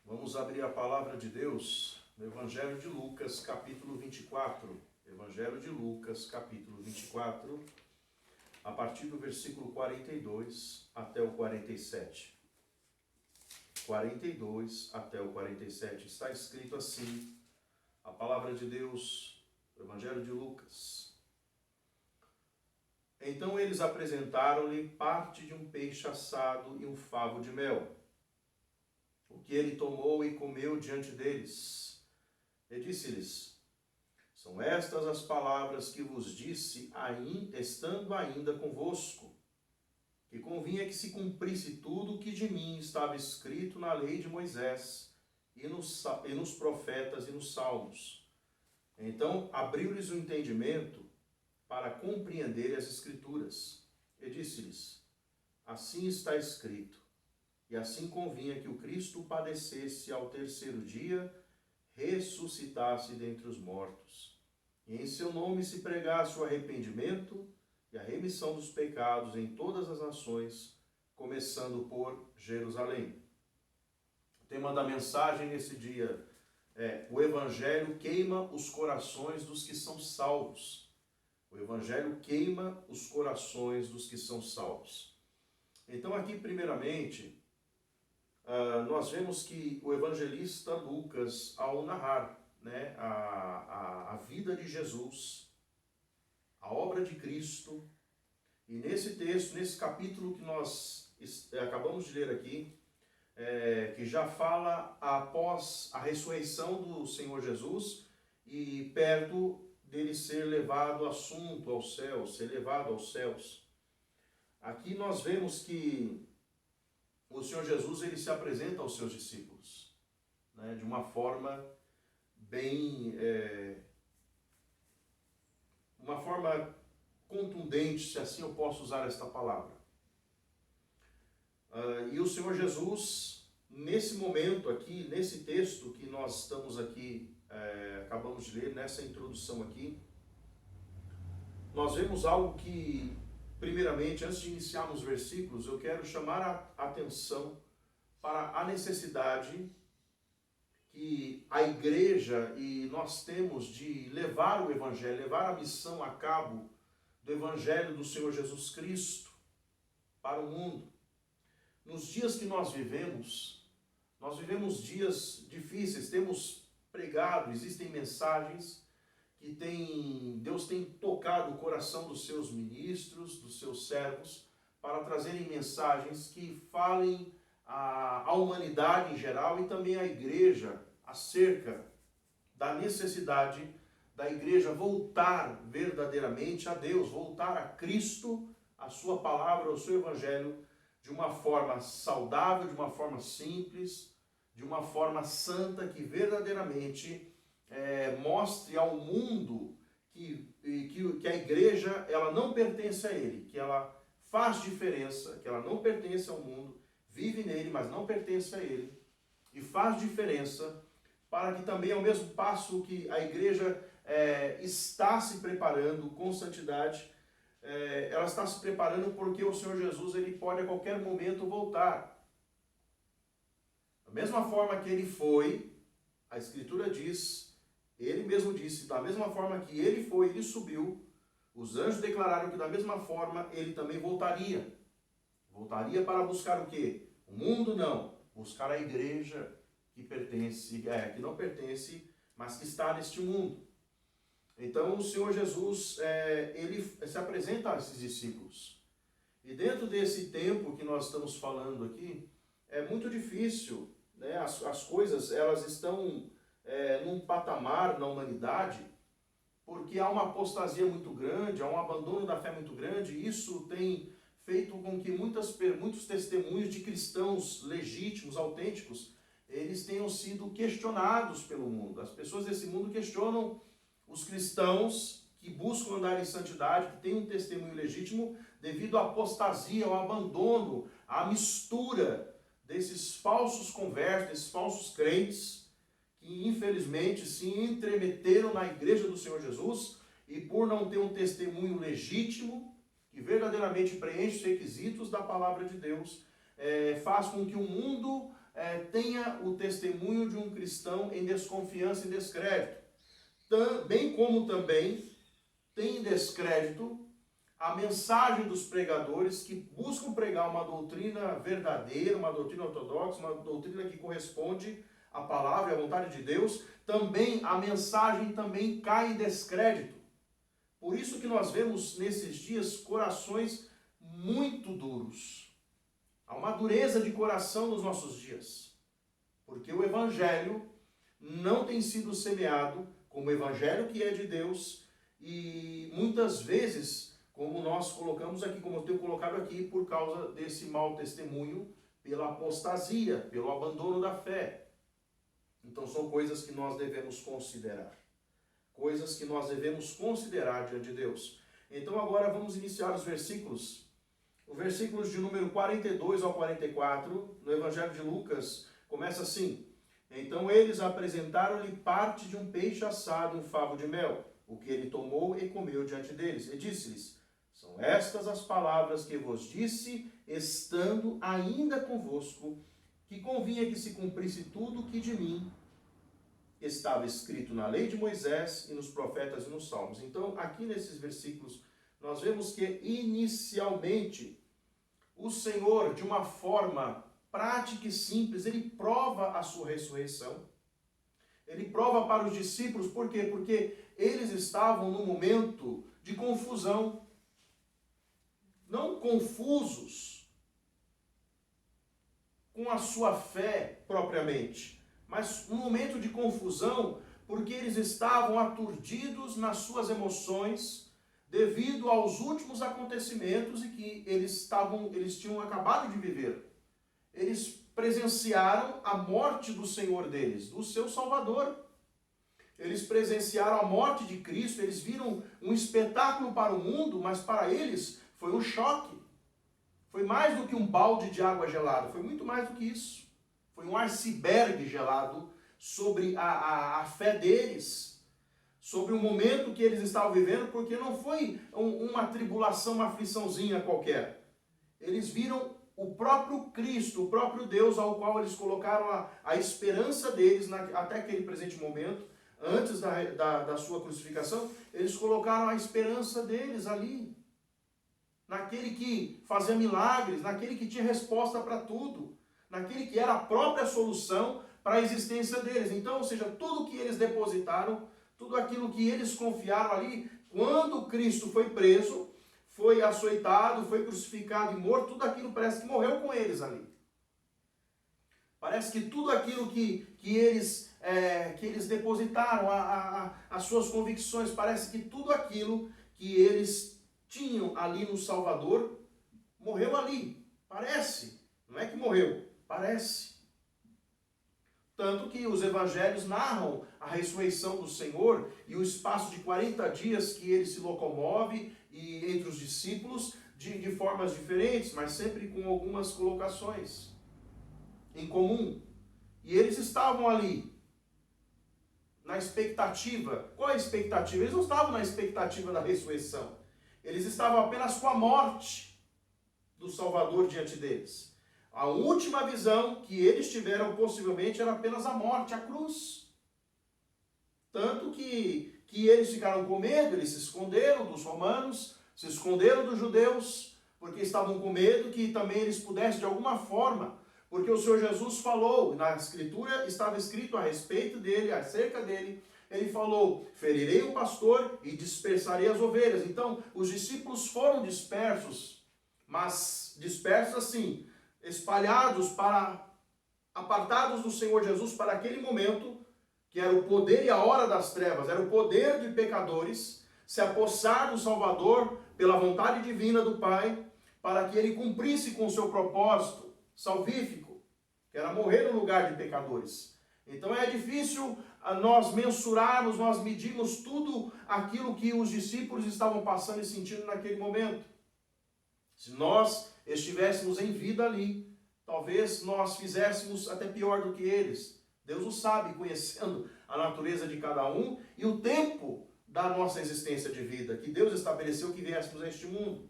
Vamos abrir a palavra de Deus no Evangelho de Lucas, capítulo 24. Evangelho de Lucas, capítulo 24, a partir do versículo 42 até o 47. 42 até o 47. Está escrito assim, a palavra de Deus, o Evangelho de Lucas. Então eles apresentaram-lhe parte de um peixe assado e um favo de mel, o que ele tomou e comeu diante deles. E disse-lhes: são estas as palavras que vos disse, estando ainda convosco, que convinha que se cumprisse tudo o que de mim estava escrito na lei de Moisés, e nos profetas e nos salmos. Então abriu-lhes o entendimento para compreenderem as Escrituras. E disse-lhes: assim está escrito, e assim convinha que o Cristo padecesse ao terceiro dia, ressuscitasse dentre os mortos, e em seu nome se pregasse o arrependimento e a remissão dos pecados em todas as nações, começando por Jerusalém. O tema da mensagem nesse dia é: o Evangelho queima os corações dos que são salvos. O Evangelho queima os corações dos que são salvos. Então aqui, primeiramente, nós vemos que o evangelista Lucas, ao narrar, né, a vida de Jesus, a obra de Cristo, e nesse texto, nesse capítulo que nós acabamos de ler aqui, que já fala após a ressurreição do Senhor Jesus e perto dele ser levado assunto aos céus, ser levado aos céus. Aqui nós vemos que o Senhor Jesus ele se apresenta aos seus discípulos, né, de uma forma bem, uma forma contundente, se assim eu posso usar esta palavra. E o Senhor Jesus, nesse momento aqui, nesse texto que nós estamos aqui, acabamos de ler, nessa introdução aqui, nós vemos algo que, primeiramente, antes de iniciarmos os versículos, eu quero chamar a atenção para a necessidade que a igreja e nós temos de levar o Evangelho, levar a missão a cabo do Evangelho do Senhor Jesus Cristo para o mundo. Nos dias que nós vivemos dias difíceis, temos pregado, existem mensagens que Deus tem tocado o coração dos seus ministros, dos seus servos, para trazerem mensagens que falem à humanidade em geral e também à igreja acerca da necessidade da igreja voltar verdadeiramente a Deus, voltar a Cristo, a sua palavra, o seu evangelho, de uma forma saudável, de uma forma simples, de uma forma santa, que verdadeiramente mostre ao mundo que a igreja ela não pertence a ele, que ela faz diferença, que ela não pertence ao mundo, vive nele, mas não pertence a ele, e faz diferença, para que também, ao mesmo passo que a igreja está se preparando com santidade, ela está se preparando porque o Senhor Jesus ele pode a qualquer momento voltar. Da mesma forma que ele foi, a Escritura diz, ele mesmo disse, da mesma forma que ele foi, ele subiu, os anjos declararam que da mesma forma ele também voltaria. Voltaria para buscar o quê? O mundo não, buscar a igreja que que não pertence, mas que está neste mundo. Então o Senhor Jesus, ele se apresenta a esses discípulos. E dentro desse tempo que nós estamos falando aqui, é muito difícil, né? As coisas elas estão num patamar na humanidade, porque há uma apostasia muito grande, há um abandono da fé muito grande, e isso tem feito com que muitos testemunhos de cristãos legítimos, autênticos, eles tenham sido questionados pelo mundo. As pessoas desse mundo questionam os cristãos que buscam andar em santidade, que têm um testemunho legítimo, devido à apostasia, ao abandono, à mistura desses falsos conversos, desses falsos crentes, que infelizmente se entremeteram na igreja do Senhor Jesus, e por não ter um testemunho legítimo, que verdadeiramente preenche os requisitos da palavra de Deus, faz com que o mundo tenha o testemunho de um cristão em desconfiança e descrédito. Bem como também tem em descrédito a mensagem dos pregadores que buscam pregar uma doutrina verdadeira, uma doutrina ortodoxa, uma doutrina que corresponde à palavra e à vontade de Deus. Também a mensagem também cai em descrédito. Por isso que nós vemos nesses dias corações muito duros. Há uma dureza de coração nos nossos dias. Porque o evangelho não tem sido semeado como o evangelho que é de Deus e muitas vezes, como nós colocamos aqui, como eu tenho colocado aqui, por causa desse mau testemunho, pela apostasia, pelo abandono da fé. Então são coisas que nós devemos considerar. Coisas que nós devemos considerar diante de Deus. Então agora vamos iniciar os versículos. Os versículos de número 42 ao 44, no Evangelho de Lucas, começa assim. Então eles apresentaram-lhe parte de um peixe assado e um favo de mel, o que ele tomou e comeu diante deles. E disse-lhes, são estas as palavras que vos disse, estando ainda convosco, que convinha que se cumprisse tudo o que de mim estava escrito na lei de Moisés e nos profetas e nos salmos. Então, aqui nesses versículos, nós vemos que inicialmente o Senhor, de uma forma prática e simples, ele prova a sua ressurreição. Ele prova para os discípulos, por quê? Porque eles estavam num momento de confusão. Não confusos com a sua fé propriamente, mas um momento de confusão, porque eles estavam aturdidos nas suas emoções, devido aos últimos acontecimentos e que eles tinham acabado de viver. Eles presenciaram a morte do Senhor deles, do seu Salvador. Eles presenciaram a morte de Cristo, eles viram um espetáculo para o mundo, mas para eles foi um choque. Foi mais do que um balde de água gelada, foi muito mais do que isso. Foi um iceberg gelado sobre a fé deles, sobre o momento que eles estavam vivendo, porque não foi uma tribulação, uma afliçãozinha qualquer. Eles viram o próprio Cristo, o próprio Deus ao qual eles colocaram a esperança deles até aquele presente momento, antes da sua crucificação, eles colocaram a esperança deles ali, naquele que fazia milagres, naquele que tinha resposta para tudo, naquele que era a própria solução para a existência deles. Então, ou seja, tudo que eles depositaram, tudo aquilo que eles confiaram ali, quando Cristo foi preso, foi açoitado, foi crucificado e morto, tudo aquilo parece que morreu com eles ali. Parece que tudo aquilo que eles depositaram, as suas convicções, parece que tudo aquilo que eles tinham ali no Salvador, morreu ali. Parece. Não é que morreu, parece. Tanto que os evangelhos narram a ressurreição do Senhor e o espaço de 40 dias que ele se locomove e entre os discípulos de formas diferentes, mas sempre com algumas colocações em comum. E eles estavam ali na expectativa. Qual é a expectativa? Eles não estavam na expectativa da ressurreição. Eles estavam apenas com a morte do Salvador diante deles. A última visão que eles tiveram possivelmente era apenas a morte, a cruz. Tanto que eles ficaram com medo, eles se esconderam dos romanos, se esconderam dos judeus, porque estavam com medo que também eles pudessem de alguma forma, porque o Senhor Jesus falou, na Escritura estava escrito a respeito dele, acerca dele, ele falou, ferirei o pastor e dispersarei as ovelhas. Então, os discípulos foram dispersos, mas dispersos assim, espalhados apartados do Senhor Jesus para aquele momento, que era o poder e a hora das trevas, era o poder de pecadores, se apossar do Salvador pela vontade divina do Pai, para que ele cumprisse com o seu propósito salvífico, que era morrer no lugar de pecadores. Então é difícil nós mensurarmos, nós medirmos tudo aquilo que os discípulos estavam passando e sentindo naquele momento. Se nós estivéssemos em vida ali, talvez nós fizéssemos até pior do que eles. Deus o sabe, conhecendo a natureza de cada um e o tempo da nossa existência de vida, que Deus estabeleceu que viéssemos a este mundo.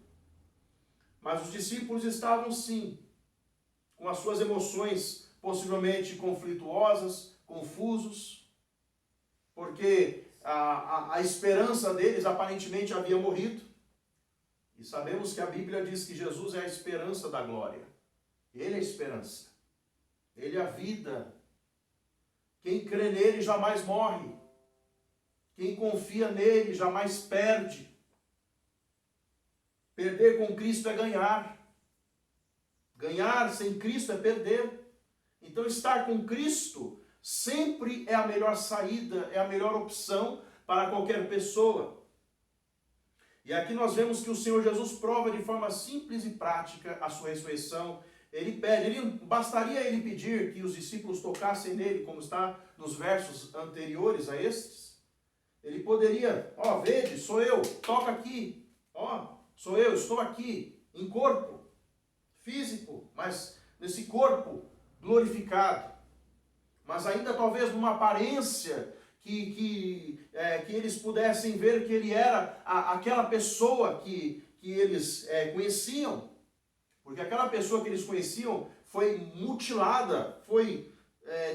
Mas os discípulos estavam sim, com as suas emoções possivelmente conflituosas, confusos, porque a esperança deles aparentemente havia morrido. E sabemos que a Bíblia diz que Jesus é a esperança da glória. Ele é a esperança. Ele é a vida. Quem crê nele jamais morre. Quem confia nele jamais perde. Perder com Cristo é ganhar. Ganhar sem Cristo é perder. Então estar com Cristo sempre é a melhor saída, é a melhor opção para qualquer pessoa. E aqui nós vemos que o Senhor Jesus prova de forma simples e prática a sua ressurreição. Ele pede, bastaria ele pedir que os discípulos tocassem nele, como está nos versos anteriores a estes. Ele poderia, vede, sou eu, toca aqui, sou eu, estou aqui, em corpo físico, mas nesse corpo glorificado. Mas ainda talvez numa aparência que eles pudessem ver que ele era aquela pessoa que eles conheciam. Porque aquela pessoa que eles conheciam foi mutilada, foi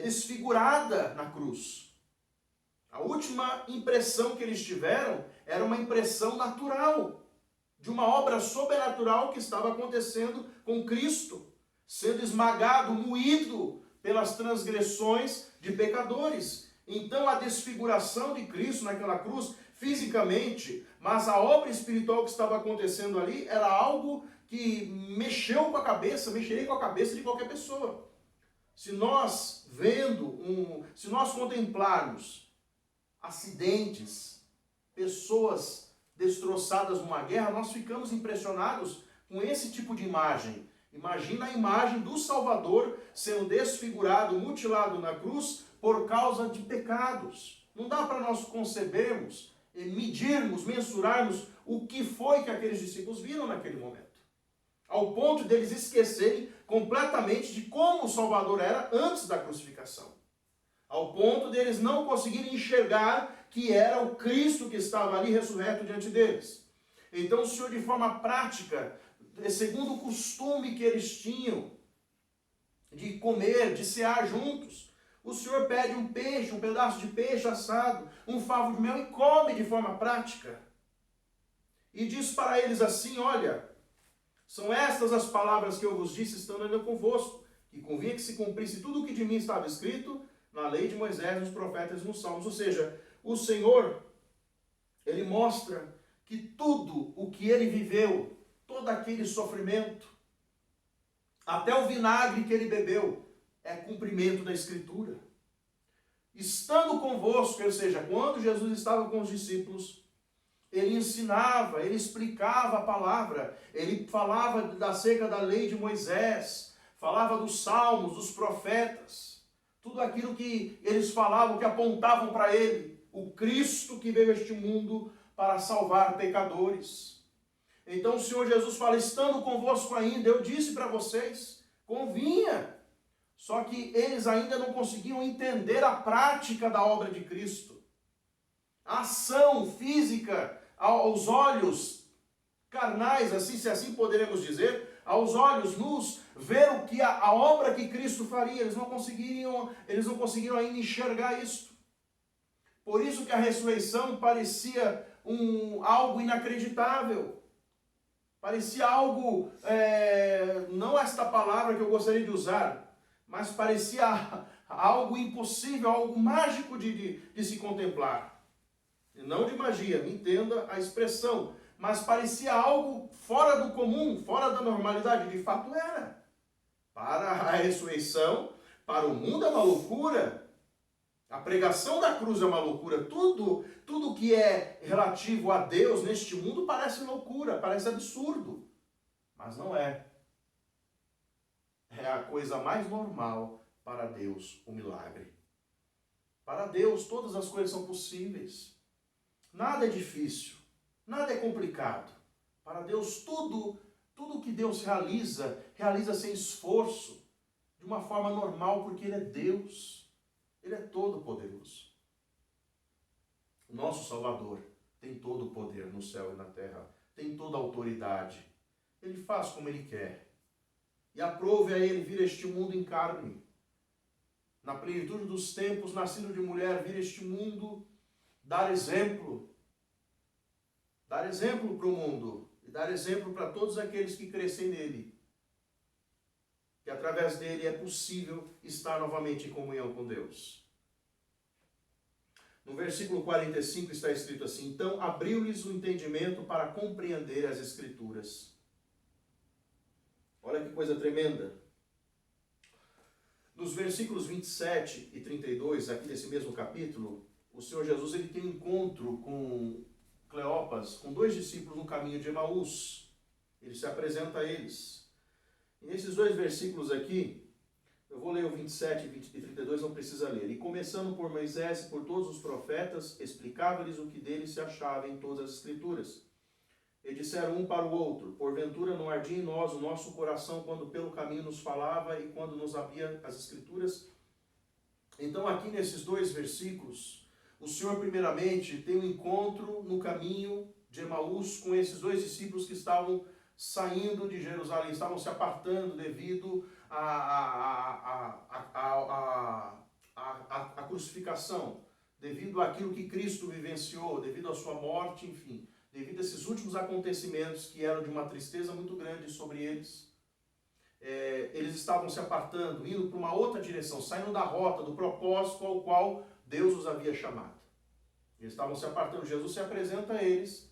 desfigurada na cruz. A última impressão que eles tiveram era uma impressão natural, de uma obra sobrenatural que estava acontecendo com Cristo, sendo esmagado, moído pelas transgressões de pecadores. Então a desfiguração de Cristo naquela cruz, fisicamente, mas a obra espiritual que estava acontecendo ali era algo que mexeria com a cabeça de qualquer pessoa. Se nós se nós contemplarmos acidentes, pessoas destroçadas numa guerra, nós ficamos impressionados com esse tipo de imagem. Imagina a imagem do Salvador sendo desfigurado, mutilado na cruz por causa de pecados. Não dá para nós concebermos, medirmos, mensurarmos o que foi que aqueles discípulos viram naquele momento. Ao ponto deles esquecerem completamente de como o Salvador era antes da crucificação. Ao ponto deles não conseguirem enxergar que era o Cristo que estava ali ressurreto diante deles. Então o Senhor, de forma prática, segundo o costume que eles tinham de comer, de cear juntos, o Senhor pede um peixe, um pedaço de peixe assado, um favo de mel e come de forma prática. E diz para eles assim, olha, são estas as palavras que eu vos disse estando ainda convosco, que convinha que se cumprisse tudo o que de mim estava escrito na lei de Moisés, nos profetas e nos salmos. Ou seja, o Senhor, ele mostra que tudo o que ele viveu, todo aquele sofrimento, até o vinagre que ele bebeu, é cumprimento da Escritura. Estando convosco, ou seja, quando Jesus estava com os discípulos, ele ensinava, ele explicava a palavra, ele falava acerca da lei de Moisés, falava dos salmos, dos profetas, tudo aquilo que eles falavam, que apontavam para ele, o Cristo que veio a este mundo para salvar pecadores. Então o Senhor Jesus fala, estando convosco ainda, eu disse para vocês, convinha. Só que eles ainda não conseguiam entender a prática da obra de Cristo. A ação física aos olhos carnais, assim, se assim poderemos dizer, aos olhos nus, ver o que a obra que Cristo faria. Eles não conseguiram ainda enxergar isso. Por isso que a ressurreição parecia algo inacreditável. Parecia algo, não esta palavra que eu gostaria de usar, mas parecia algo impossível, algo mágico de se contemplar. E não de magia, me entenda a expressão, mas parecia algo fora do comum, fora da normalidade. De fato era. Para a ressurreição, para o mundo é uma loucura. A pregação da cruz é uma loucura. Tudo que é relativo a Deus neste mundo parece loucura, parece absurdo. Mas não é. É a coisa mais normal para Deus, o milagre. Para Deus, todas as coisas são possíveis. Nada é difícil, nada é complicado. Para Deus, tudo que Deus realiza sem esforço, de uma forma normal, porque Ele é Deus. Ele é todo poderoso. O nosso Salvador tem todo o poder no céu e na terra, tem toda a autoridade. Ele faz como Ele quer. E aprove a Ele vir a este mundo em carne, na plenitude dos tempos, nascido de mulher, vir a este mundo, dar exemplo para o mundo e dar exemplo para todos aqueles que crescem nele, que através dele é possível estar novamente em comunhão com Deus. No versículo 45 está escrito assim: então abriu-lhes o entendimento para compreender as Escrituras. Olha que coisa tremenda. Nos versículos 27 e 32, aqui desse mesmo capítulo, o Senhor Jesus ele tem um encontro com Cleopas, com 2 discípulos no caminho de Emaús. Ele se apresenta a eles. E nesses 2 versículos aqui, eu vou ler o 27 e 32, não precisa ler. E começando por Moisés e por todos os profetas, explicava-lhes o que deles se achava em todas as Escrituras. E disseram um para o outro: porventura não ardia em nós o nosso coração quando pelo caminho nos falava e quando nos abria as Escrituras? Então aqui nesses 2 versículos, o Senhor primeiramente tem um encontro no caminho de Emaús com esses 2 discípulos que estavam saindo de Jerusalém, estavam se apartando devido à crucificação, devido àquilo que Cristo vivenciou, devido à sua morte, enfim, devido a esses últimos acontecimentos que eram de uma tristeza muito grande sobre eles. Eles estavam se apartando, indo para uma outra direção, saindo da rota, do propósito ao qual Deus os havia chamado. Eles estavam se apartando. Jesus se apresenta a eles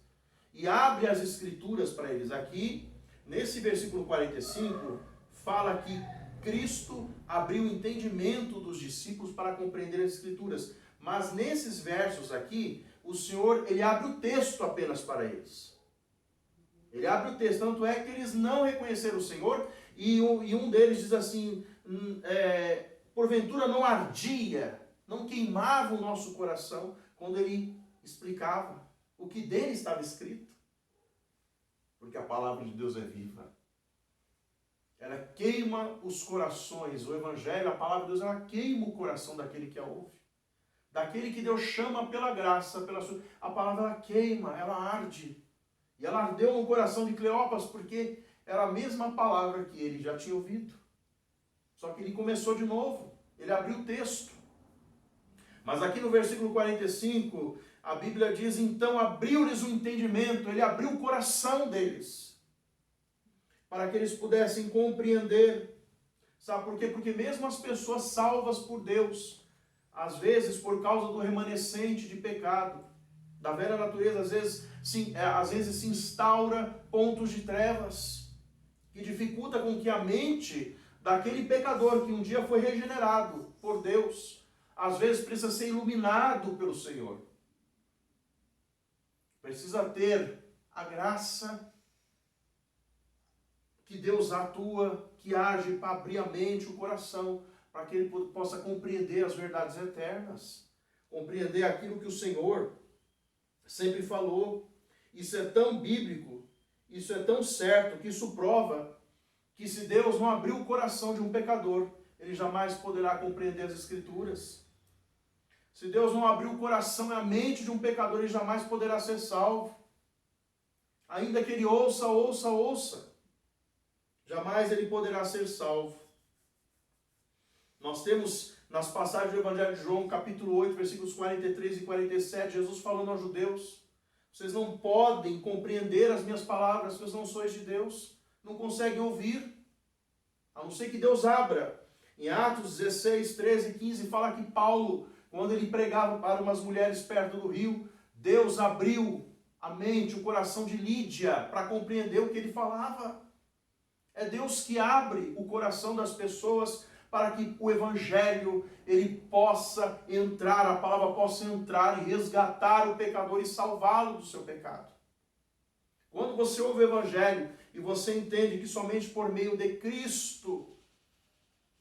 e abre as Escrituras para eles. Aqui, nesse versículo 45, fala que Cristo abriu o entendimento dos discípulos para compreender as Escrituras. Mas nesses versos aqui, o Senhor, ele abre o texto apenas para eles. Ele abre o texto, tanto é que eles não reconheceram o Senhor, e um deles diz assim, porventura não ardia, não queimava o nosso coração, quando ele explicava o que dele estava escrito. Porque a palavra de Deus é viva. Ela queima os corações, o Evangelho, a palavra de Deus, ela queima o coração daquele que a ouve. Daquele que Deus chama pela graça, a palavra ela queima, ela arde. E ela ardeu no coração de Cleopas, porque era a mesma palavra que ele já tinha ouvido. Só que ele começou de novo, ele abriu o texto. Mas aqui no versículo 45, a Bíblia diz, então abriu-lhes o entendimento, ele abriu o coração deles, para que eles pudessem compreender. Sabe por quê? Porque mesmo as pessoas salvas por Deus, às vezes por causa do remanescente de pecado, da velha natureza, às vezes se instaura pontos de trevas, que dificulta com que a mente daquele pecador que um dia foi regenerado por Deus, às vezes precisa ser iluminado pelo Senhor. Precisa ter a graça que Deus atua, que age para abrir a mente, o coração, para que ele possa compreender as verdades eternas, compreender aquilo que o Senhor sempre falou. Isso é tão bíblico, isso é tão certo, que isso prova que se Deus não abrir o coração de um pecador, ele jamais poderá compreender as Escrituras. Se Deus não abrir o coração e a mente de um pecador, ele jamais poderá ser salvo. Ainda que ele ouça, jamais ele poderá ser salvo. Nós temos nas passagens do Evangelho de João, capítulo 8, versículos 43 e 47, Jesus falando aos judeus: vocês não podem compreender as minhas palavras, vocês não sois de Deus, não conseguem ouvir, a não ser que Deus abra. Em Atos 16, 13 e 15, fala que Paulo, quando ele pregava para umas mulheres perto do rio, Deus abriu a mente, o coração de Lídia, para compreender o que ele falava. É Deus que abre o coração das pessoas para que o Evangelho ele possa entrar, a palavra possa entrar e resgatar o pecador e salvá-lo do seu pecado. Quando você ouve o Evangelho e você entende que somente por meio de Cristo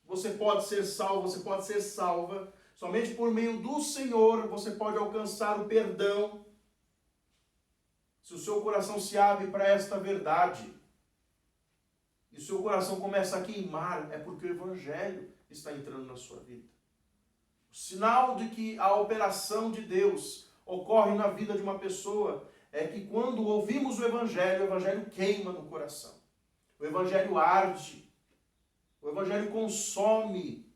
você pode ser salvo, você pode ser salva, somente por meio do Senhor você pode alcançar o perdão. Se o seu coração se abre para esta verdade, e o seu coração começa a queimar, é porque o Evangelho está entrando na sua vida. O sinal de que a operação de Deus ocorre na vida de uma pessoa é que quando ouvimos o Evangelho queima no coração. O Evangelho arde. O Evangelho consome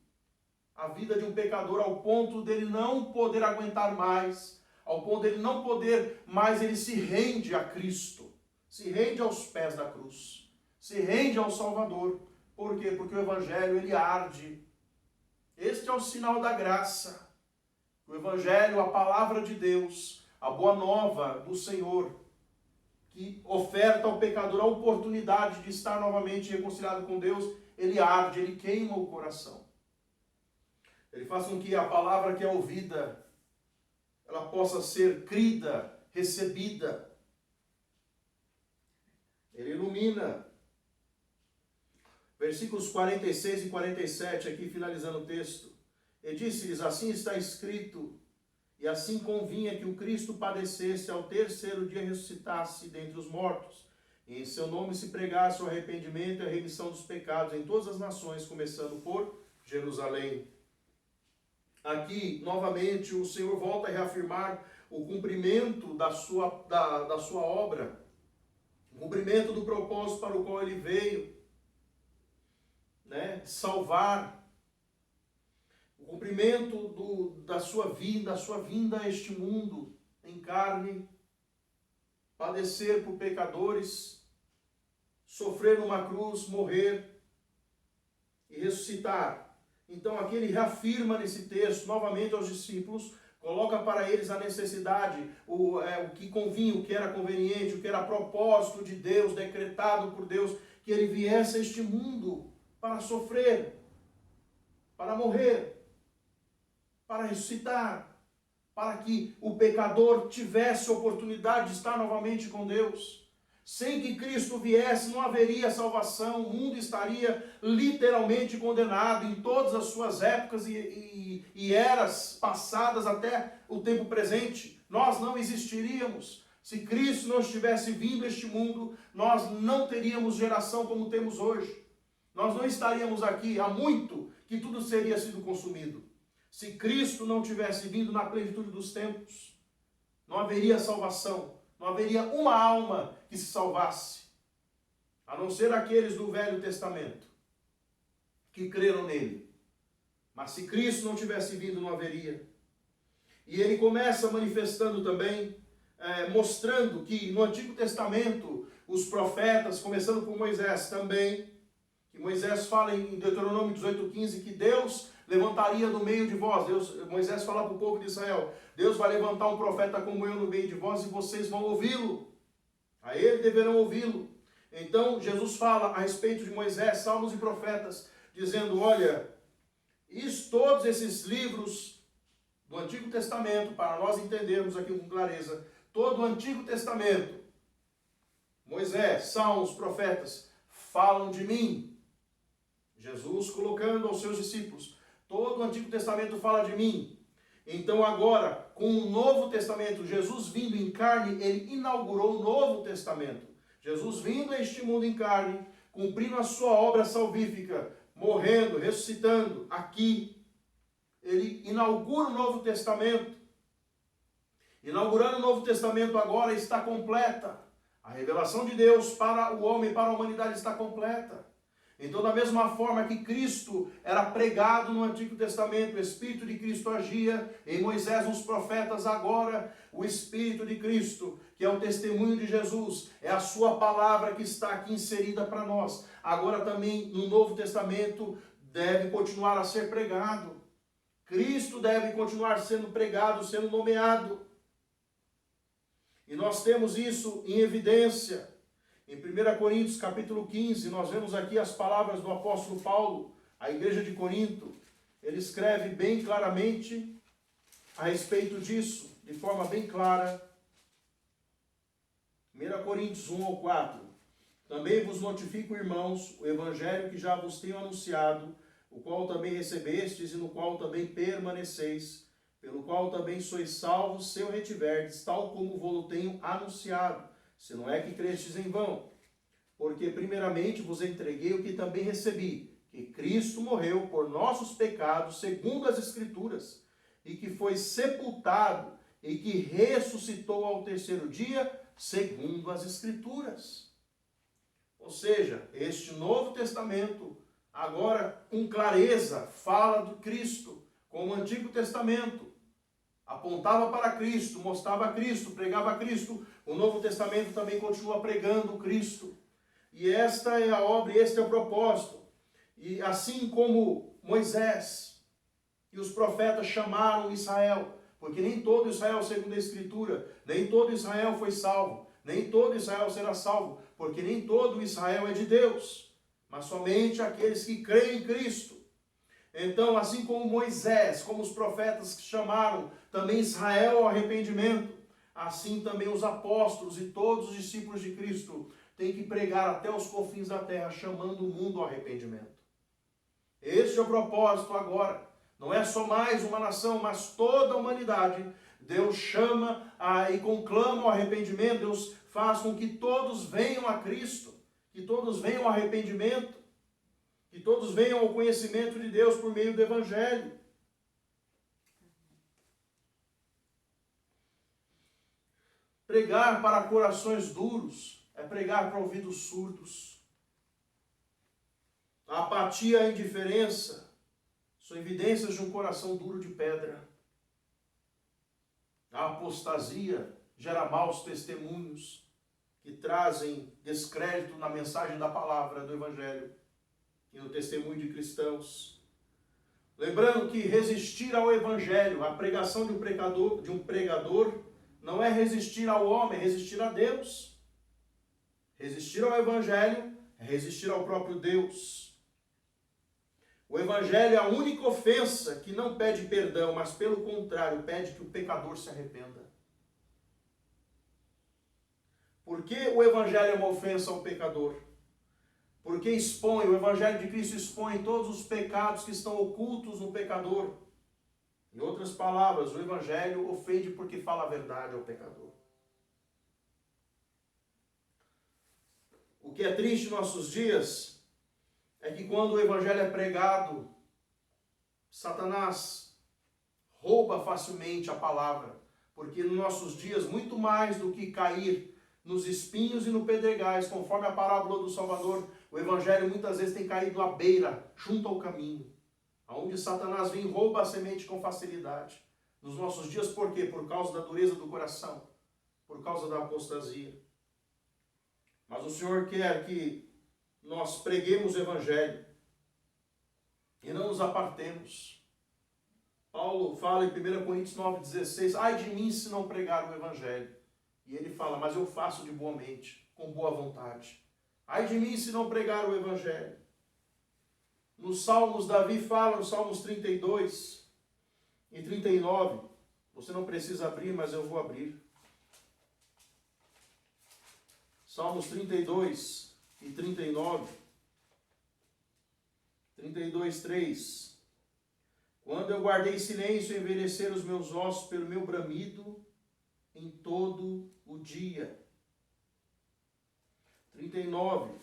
a vida de um pecador ao ponto dele não poder aguentar mais, ao ponto dele não poder mais, ele se rende a Cristo, se rende aos pés da cruz, se rende ao Salvador. Por quê? Porque o Evangelho, ele arde. Este é o sinal da graça. O Evangelho, a palavra de Deus, a boa nova do Senhor, que oferta ao pecador a oportunidade de estar novamente reconciliado com Deus, ele arde, ele queima o coração. Ele faz com que a palavra que é ouvida, ela possa ser crida, recebida. Ele ilumina. Versículos 46 e 47, aqui finalizando o texto. E disse-lhes, assim está escrito, e assim convinha que o Cristo padecesse, ao terceiro dia ressuscitasse dentre os mortos, e em seu nome se pregasse o arrependimento e a remissão dos pecados em todas as nações, começando por Jerusalém. Aqui, novamente, o Senhor volta a reafirmar o cumprimento da sua obra, o cumprimento do propósito para o qual ele veio, né, salvar, o cumprimento da sua vinda a este mundo em carne, padecer por pecadores, sofrer numa cruz, morrer e ressuscitar. Então aqui ele reafirma nesse texto, novamente aos discípulos, coloca para eles a necessidade, o que convinha, o que era conveniente, o que era propósito de Deus, decretado por Deus, que ele viesse a este mundo para sofrer, para morrer, para ressuscitar, para que o pecador tivesse oportunidade de estar novamente com Deus. Sem que Cristo viesse, não haveria salvação, o mundo estaria literalmente condenado em todas as suas épocas e eras passadas até o tempo presente. Nós não existiríamos. Se Cristo não estivesse vindo a este mundo, nós não teríamos geração como temos hoje. Nós não estaríamos aqui há muito que tudo teria sido consumido. Se Cristo não tivesse vindo na plenitude dos tempos, não haveria salvação, não haveria uma alma que se salvasse, a não ser aqueles do Velho Testamento, que creram nele. Mas se Cristo não tivesse vindo, não haveria. E ele começa manifestando também, mostrando que no Antigo Testamento, os profetas, começando por Moisés também, que Moisés fala em Deuteronômio 18:15, que Deus levantaria no meio de vós. Moisés fala para o povo de Israel, Deus vai levantar um profeta como eu no meio de vós e vocês vão ouvi-lo. A ele deverão ouvi-lo. Então Jesus fala a respeito de Moisés, Salmos e Profetas, dizendo, olha, todos esses livros do Antigo Testamento, para nós entendermos aqui com clareza, todo o Antigo Testamento, Moisés, Salmos, Profetas, falam de mim. Jesus colocando aos seus discípulos, todo o Antigo Testamento fala de mim. Então agora, com o Novo Testamento, Jesus vindo em carne, ele inaugurou o Novo Testamento. Jesus vindo a este mundo em carne, cumprindo a sua obra salvífica, morrendo, ressuscitando, aqui, ele inaugura o Novo Testamento. Inaugurando o Novo Testamento agora está completa. A revelação de Deus para o homem, para a humanidade está completa. Então, da mesma forma que Cristo era pregado no Antigo Testamento, o Espírito de Cristo agia em Moisés, nos profetas, agora o Espírito de Cristo, que é o testemunho de Jesus, é a sua palavra que está aqui inserida para nós. Agora também no Novo Testamento deve continuar a ser pregado. Cristo deve continuar sendo pregado, sendo nomeado. E nós temos isso em evidência. Em 1 Coríntios capítulo 15, nós vemos aqui as palavras do apóstolo Paulo, à igreja de Corinto. Ele escreve bem claramente a respeito disso, de forma bem clara. 1 Coríntios 1 ao 4. Também vos notifico, irmãos, o evangelho que já vos tenho anunciado, o qual também recebestes e no qual também permaneceis, pelo qual também sois salvos, se o retiverdes, tal como vos tenho anunciado. Se não é que crestes em vão, porque primeiramente vos entreguei o que também recebi, que Cristo morreu por nossos pecados, segundo as Escrituras, e que foi sepultado, e que ressuscitou ao terceiro dia, segundo as Escrituras. Ou seja, este Novo Testamento agora com clareza fala do Cristo, como o Antigo Testamento apontava para Cristo, mostrava Cristo, pregava Cristo. O Novo Testamento também continua pregando Cristo. E esta é a obra, e este é o propósito. E assim como Moisés e os profetas chamaram Israel, porque nem todo Israel, segundo a Escritura, nem todo Israel foi salvo, nem todo Israel será salvo, porque nem todo Israel é de Deus, mas somente aqueles que creem em Cristo. Então, assim como Moisés, como os profetas que chamaram também Israel ao arrependimento, assim também os apóstolos e todos os discípulos de Cristo têm que pregar até os confins da terra, chamando o mundo ao arrependimento. Este é o propósito agora. Não é só mais uma nação, mas toda a humanidade. Deus chama e conclama o arrependimento. Deus faz com que todos venham a Cristo, que todos venham ao arrependimento, que todos venham ao conhecimento de Deus por meio do Evangelho. Pregar para corações duros é pregar para ouvidos surdos. A apatia e a indiferença são evidências de um coração duro de pedra. A apostasia gera maus testemunhos que trazem descrédito na mensagem da palavra do Evangelho e no testemunho de cristãos. Lembrando que resistir ao Evangelho, a pregação de um pregador, não é resistir ao homem, é resistir a Deus. Resistir ao Evangelho é resistir ao próprio Deus. O Evangelho é a única ofensa que não pede perdão, mas pelo contrário, pede que o pecador se arrependa. Por que o Evangelho é uma ofensa ao pecador? Porque o Evangelho de Cristo expõe todos os pecados que estão ocultos no pecador. Em outras palavras, o Evangelho ofende porque fala a verdade ao pecador. O que é triste em nossos dias é que quando o Evangelho é pregado, Satanás rouba facilmente a palavra. Porque nos nossos dias, muito mais do que cair nos espinhos e no pedregais, conforme a parábola do Salvador, o Evangelho muitas vezes tem caído à beira, junto ao caminho, onde Satanás vem e rouba a semente com facilidade. Nos nossos dias, por quê? Por causa da dureza do coração, por causa da apostasia. Mas o Senhor quer que nós preguemos o Evangelho e não nos apartemos. Paulo fala em 1 Coríntios 9,16, ai de mim se não pregar o Evangelho. E ele fala, mas eu faço de boa mente, com boa vontade. Ai de mim se não pregar o Evangelho. Nos Salmos, Davi fala, nos Salmos 32 e 39, você não precisa abrir, mas eu vou abrir. Salmos 32 e 39. 32, 3. Quando eu guardei silêncio, envelheceram os meus ossos pelo meu bramido em todo o dia. 39.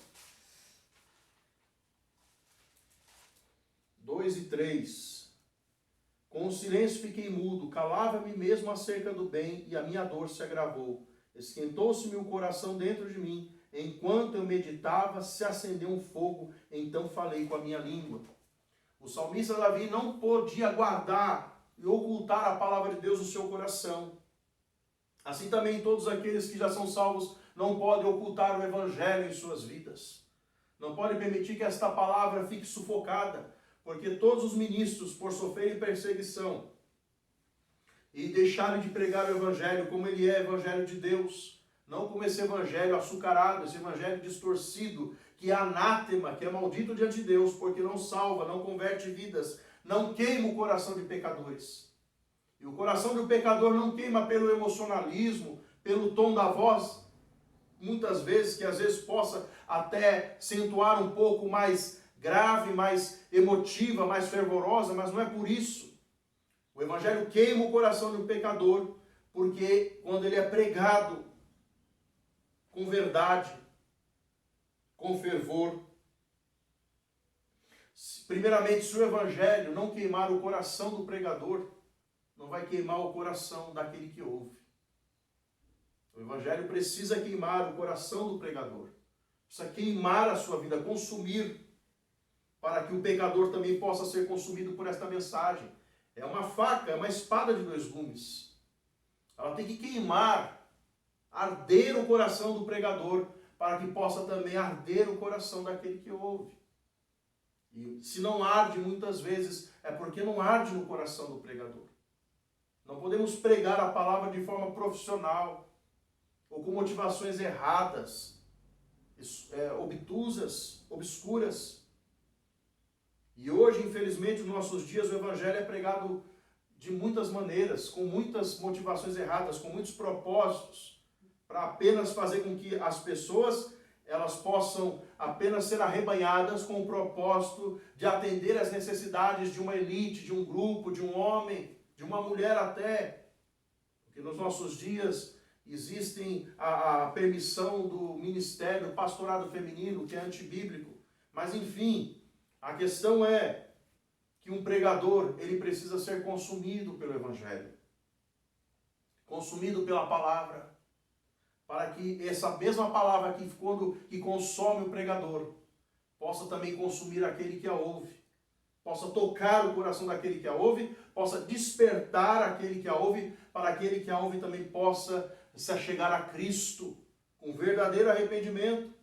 2 e 3. Com o silêncio fiquei mudo, calava-me mesmo acerca do bem, e a minha dor se agravou. Esquentou-se-me o coração dentro de mim. Enquanto eu meditava, se acendeu um fogo, então falei com a minha língua. O salmista Davi não podia guardar e ocultar a palavra de Deus no seu coração. Assim também todos aqueles que já são salvos não podem ocultar o Evangelho em suas vidas. Não podem permitir que esta palavra fique sufocada, porque todos os ministros, por sofrerem perseguição e deixarem de pregar o Evangelho como ele é, Evangelho de Deus, não como esse Evangelho açucarado, esse Evangelho distorcido, que é anátema, que é maldito diante de Deus, porque não salva, não converte vidas, não queima o coração de pecadores. E o coração do pecador não queima pelo emocionalismo, pelo tom da voz, muitas vezes, que às vezes possa até acentuar um pouco mais grave, mais emotiva, mais fervorosa, mas não é por isso. O Evangelho queima o coração do pecador, porque quando ele é pregado com verdade, com fervor, primeiramente, se o Evangelho não queimar o coração do pregador, não vai queimar o coração daquele que ouve. O Evangelho precisa queimar o coração do pregador, precisa queimar a sua vida, consumir, para que o pecador também possa ser consumido por esta mensagem. É uma faca, é uma espada de dois gumes. Ela tem que queimar, arder o coração do pregador, para que possa também arder o coração daquele que ouve. E se não arde muitas vezes, é porque não arde no coração do pregador. Não podemos pregar a palavra de forma profissional, ou com motivações erradas, obtusas, obscuras. E hoje, infelizmente, nos nossos dias, o Evangelho é pregado de muitas maneiras, com muitas motivações erradas, com muitos propósitos, para apenas fazer com que as pessoas elas possam apenas ser arrebanhadas com o propósito de atender às necessidades de uma elite, de um grupo, de um homem, de uma mulher até. Porque nos nossos dias existem a permissão do ministério, do pastorado feminino, que é antibíblico. Mas enfim, a questão é que um pregador, ele precisa ser consumido pelo Evangelho. Consumido pela palavra. Para que essa mesma palavra que consome o pregador, possa também consumir aquele que a ouve. Possa tocar o coração daquele que a ouve, possa despertar aquele que a ouve, para aquele que a ouve também possa se achegar a Cristo, com verdadeiro arrependimento.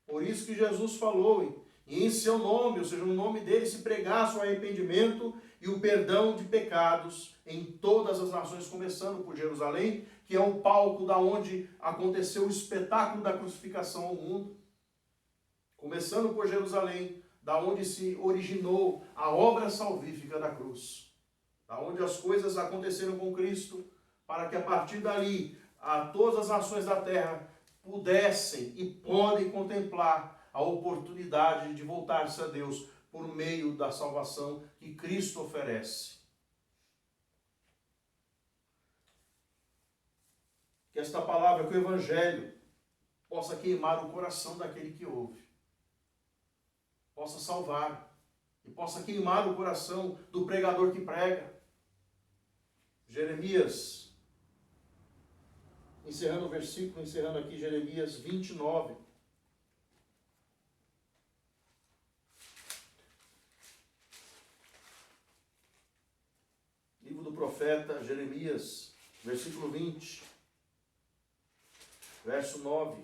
Por isso que Jesus falou, e em seu nome, ou seja, no nome dele, se pregasse o arrependimento e o perdão de pecados em todas as nações, começando por Jerusalém, que é o palco da onde aconteceu o espetáculo da crucificação ao mundo. Começando por Jerusalém, da onde se originou a obra salvífica da cruz. Da onde as coisas aconteceram com Cristo, para que a partir dali, todas as nações da terra pudessem e podem contemplar a oportunidade de voltar-se a Deus por meio da salvação que Cristo oferece. Que esta palavra, que o Evangelho, possa queimar o coração daquele que ouve. Possa salvar. E possa queimar o coração do pregador que prega. Jeremias, encerrando o versículo, encerrando aqui Jeremias 29. Livro do profeta Jeremias, versículo 20. Verso 9.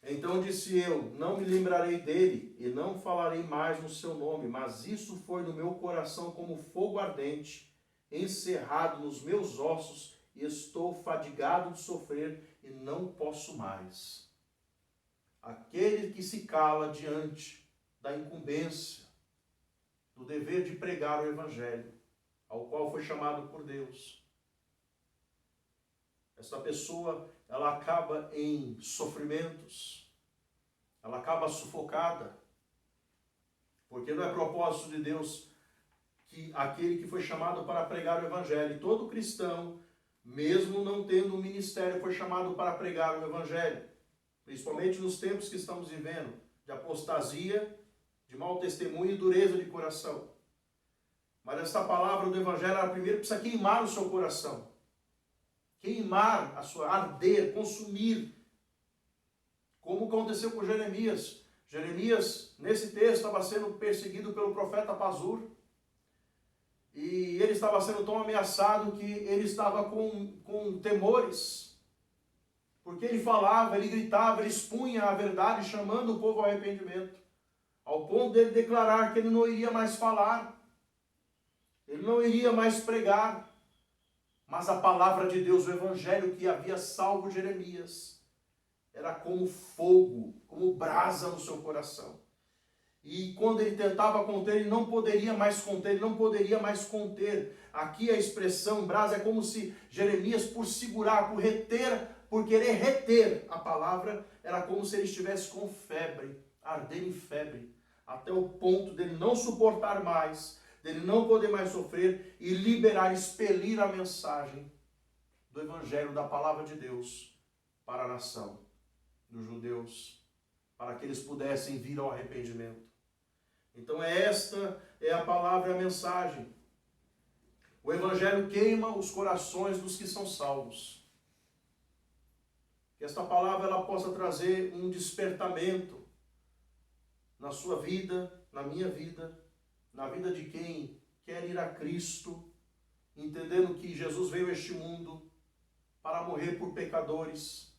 Então disse eu, não me lembrarei dele e não falarei mais no seu nome, mas isso foi no meu coração como fogo ardente, encerrado nos meus ossos, e estou fadigado de sofrer e não posso mais. Aquele que se cala diante da incumbência, do dever de pregar o Evangelho, ao qual foi chamado por Deus. Essa pessoa, ela acaba em sofrimentos, ela acaba sufocada, porque não é propósito de Deus que aquele que foi chamado para pregar o Evangelho, e todo cristão, mesmo não tendo um ministério, foi chamado para pregar o Evangelho, principalmente nos tempos que estamos vivendo, de apostasia, de mau testemunho e dureza de coração. Mas essa palavra do Evangelho, ela primeiro precisa queimar o seu coração. Queimar, arder, consumir. Como aconteceu com Jeremias. Jeremias, nesse texto, estava sendo perseguido pelo profeta Pazur. E ele estava sendo tão ameaçado que ele estava com temores. Porque ele falava, ele gritava, ele expunha a verdade, chamando o povo ao arrependimento. Ao ponto dele declarar que ele não iria mais falar. Ele não iria mais pregar, mas a palavra de Deus, o Evangelho que havia salvo Jeremias, era como fogo, como brasa no seu coração. E quando ele tentava conter, ele não poderia mais conter, ele não poderia mais conter. Aqui a expressão brasa é como se Jeremias, por segurar, por reter, por querer reter a palavra, era como se ele estivesse com febre, ardendo em febre, até o ponto dele não suportar mais, dele não poder mais sofrer e liberar, expelir a mensagem do Evangelho, da palavra de Deus para a nação dos judeus, para que eles pudessem vir ao arrependimento. Então esta é a palavra e a mensagem. O Evangelho queima os corações dos que são salvos. Que esta palavra ela possa trazer um despertamento na sua vida, na minha vida, na vida de quem quer ir a Cristo, entendendo que Jesus veio a este mundo para morrer por pecadores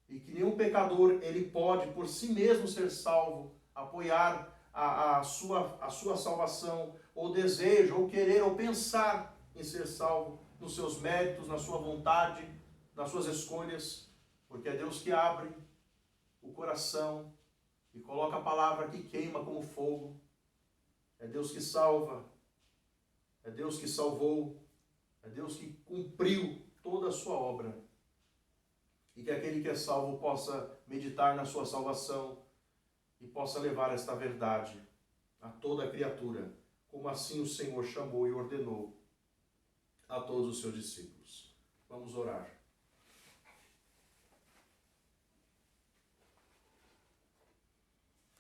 e que nenhum pecador ele pode por si mesmo ser salvo, apoiar a sua salvação, ou desejo, ou querer, ou pensar em ser salvo nos seus méritos, na sua vontade, nas suas escolhas, porque é Deus que abre o coração e coloca a palavra que queima como fogo. É Deus que salva, é Deus que salvou, é Deus que cumpriu toda a sua obra. E que aquele que é salvo possa meditar na sua salvação e possa levar esta verdade a toda a criatura, como assim o Senhor chamou e ordenou a todos os seus discípulos. Vamos orar.